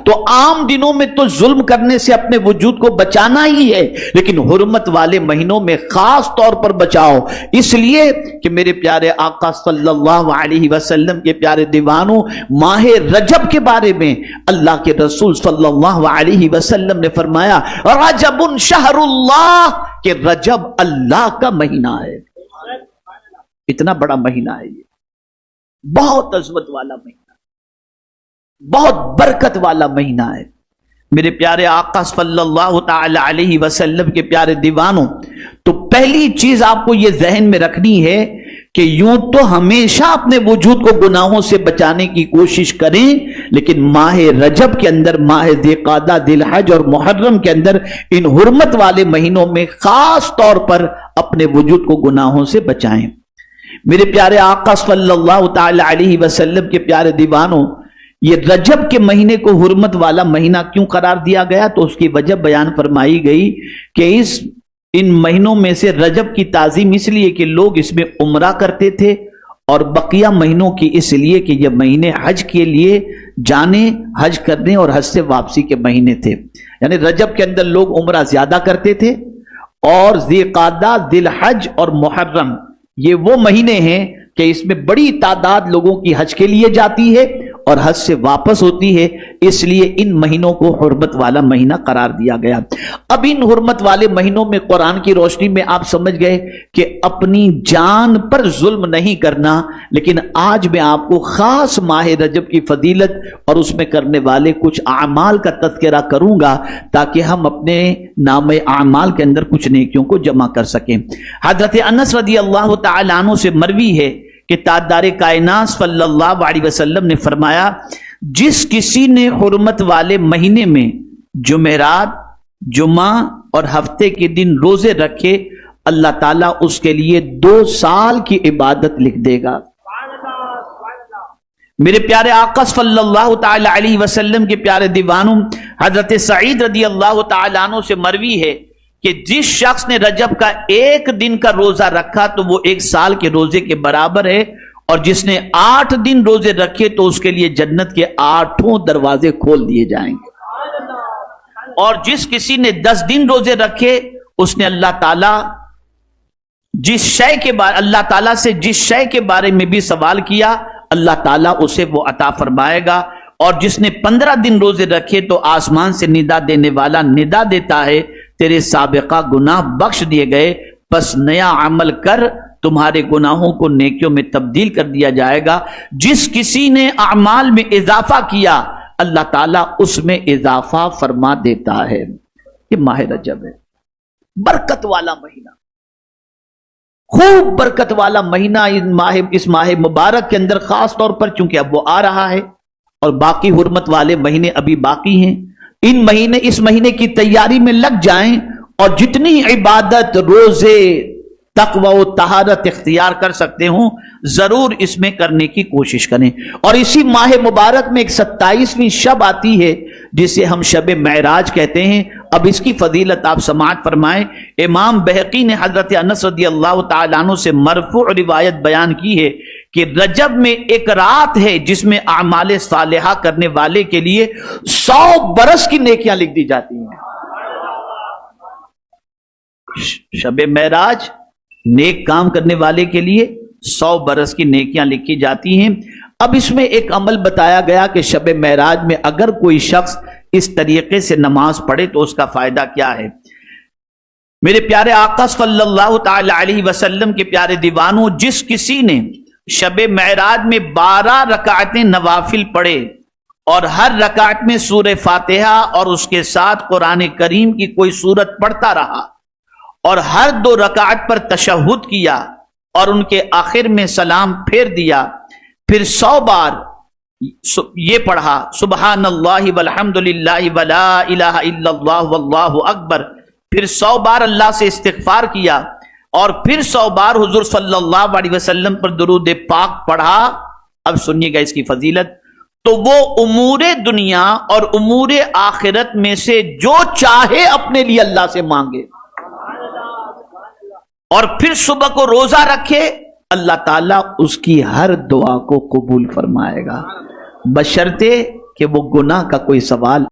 تو عام دنوں میں تو ظلم کرنے سے اپنے وجود کو بچانا ہی ہے، لیکن حرمت والے مہینوں میں خاص طور پر بچاؤ، اس لیے کہ میرے پیارے آقا صلی اللہ علیہ وسلم کے پیارے دیوانوں، ماہ رجب کے بارے میں اللہ کے رسول صلی اللہ علیہ وسلم نے فرمایا رجب شہر اللہ، کہ رجب اللہ کا مہینہ ہے۔ اتنا بڑا مہینہ ہے یہ، بہت عظمت والا مہینہ، بہت برکت والا مہینہ ہے۔ میرے پیارے آقا صلی اللہ تعالی علیہ وسلم کے پیارے دیوانوں، تو پہلی چیز آپ کو یہ ذہن میں رکھنی ہے کہ یوں تو ہمیشہ اپنے وجود کو گناہوں سے بچانے کی کوشش کریں، لیکن ماہ رجب کے اندر، ماہ ذی القعدہ، ذی الحج اور محرم کے اندر، ان حرمت والے مہینوں میں خاص طور پر اپنے وجود کو گناہوں سے بچائیں۔ میرے پیارے آقا صلی اللہ تعالی علیہ وسلم کے پیارے دیوانوں، یہ رجب کے مہینے کو حرمت والا مہینہ کیوں قرار دیا گیا؟ تو اس کی وجہ بیان فرمائی گئی کہ ان مہینوں میں سے رجب کی تعظیم اس لیے کہ لوگ اس میں عمرہ کرتے تھے، اور بقیہ مہینوں کی اس لیے کہ یہ مہینے حج کے لیے جانے، حج کرنے اور حج سے واپسی کے مہینے تھے۔ یعنی رجب کے اندر لوگ عمرہ زیادہ کرتے تھے، اور ذی القعدہ، ذی الحج اور محرم یہ وہ مہینے ہیں کہ اس میں بڑی تعداد لوگوں کی حج کے لیے جاتی ہے اور حج سے واپس ہوتی ہے، اس لیے ان مہینوں کو حرمت والا مہینہ قرار دیا گیا۔ اب ان حرمت والے مہینوں میں قرآن کی روشنی میں آپ سمجھ گئے کہ اپنی جان پر ظلم نہیں کرنا، لیکن آج میں آپ کو خاص ماہ رجب کی فضیلت اور اس میں کرنے والے کچھ اعمال کا تذکرہ کروں گا تاکہ ہم اپنے نام اعمال کے اندر کچھ نیکیوں کو جمع کر سکیں۔ حضرت انس رضی اللہ تعالی عنہ سے مروی ہے کہ تاجدار کائنات صلی اللہ علیہ وسلم نے فرمایا، جس کسی نے حرمت والے مہینے میں جمعرات، جمعہ اور ہفتے کے دن روزے رکھے، اللہ تعالیٰ اس کے لیے 2 سال کی عبادت لکھ دے گا۔ میرے پیارے آقا صلی اللہ تعالی علیہ وسلم کے پیارے دیوانوں، حضرت سعید رضی اللہ تعالی عنہ سے مروی ہے کہ جس شخص نے رجب کا 1 دن کا روزہ رکھا تو وہ 1 سال کے روزے کے برابر ہے، اور جس نے 8 دن روزے رکھے تو اس کے لیے جنت کے 8 دروازے کھول دیے جائیں گے، اور جس کسی نے 10 دن روزے رکھے اس نے اللہ تعالیٰ سے جس شے کے بارے میں بھی سوال کیا، اللہ تعالیٰ اسے وہ عطا فرمائے گا، اور جس نے 15 دن روزے رکھے تو آسمان سے ندا دینے والا ندا دیتا ہے، تیرے سابقہ گناہ بخش دیے گئے، پس نیا عمل کر، تمہارے گناہوں کو نیکیوں میں تبدیل کر دیا جائے گا۔ جس کسی نے اعمال میں اضافہ کیا، اللہ تعالیٰ اس میں اضافہ فرما دیتا ہے۔ یہ ماہ رجب ہے، برکت والا مہینہ، خوب برکت والا مہینہ۔ اس ماہ مبارک کے اندر خاص طور پر چونکہ اب وہ آ رہا ہے اور باقی حرمت والے مہینے ابھی باقی ہیں، اس مہینے کی تیاری میں لگ جائیں، اور جتنی عبادت، روزے، تقوی و طہارت اختیار کر سکتے ہوں ضرور اس میں کرنے کی کوشش کریں۔ اور اسی ماہ مبارک میں ایک 27ویں شب آتی ہے جسے ہم شب معراج کہتے ہیں۔ اب اس کی فضیلت آپ سماعت فرمائیں۔ امام بہقی نے حضرت انس رضی اللہ تعالیٰ عنہ سے مرفوع روایت بیان کی ہے کہ رجب میں ایک رات ہے جس میں اعمال صالحہ کرنے والے کے لیے 100 برس کی نیکیاں لکھ دی جاتی ہیں۔ شب معراج نیک کام کرنے والے کے لیے 100 برس کی نیکیاں لکھی جاتی ہیں۔ اب اس میں ایک عمل بتایا گیا کہ شب معراج میں اگر کوئی شخص اس طریقے سے نماز پڑھے تو اس کا فائدہ کیا ہے۔ میرے پیارے آقا صلی اللہ تعالی علیہ وسلم کے پیارے دیوانوں، جس کسی نے شب معراج میں 12 رکعتیں نوافل پڑھے اور ہر رکعت میں سورہ فاتحہ اور اس کے ساتھ قرآن کریم کی کوئی سورت پڑھتا رہا، اور ہر 2 رکعت پر تشہد کیا اور ان کے آخر میں سلام پھیر دیا، پھر 100 بار یہ پڑھا سبحان اللہ والحمد للہ ولا الہ الا اللہ واللہ اکبر، پھر 100 بار اللہ سے استغفار کیا، اور پھر 100 بار حضور صلی اللہ علیہ وسلم پر درود پاک پڑھا۔ اب سنیے گا اس کی فضیلت، تو وہ امور دنیا اور امور آخرت میں سے جو چاہے اپنے لیے اللہ سے مانگے، اور پھر صبح کو روزہ رکھے، اللہ تعالیٰ اس کی ہر دعا کو قبول فرمائے گا، بشرطے کہ وہ گناہ کا کوئی سوال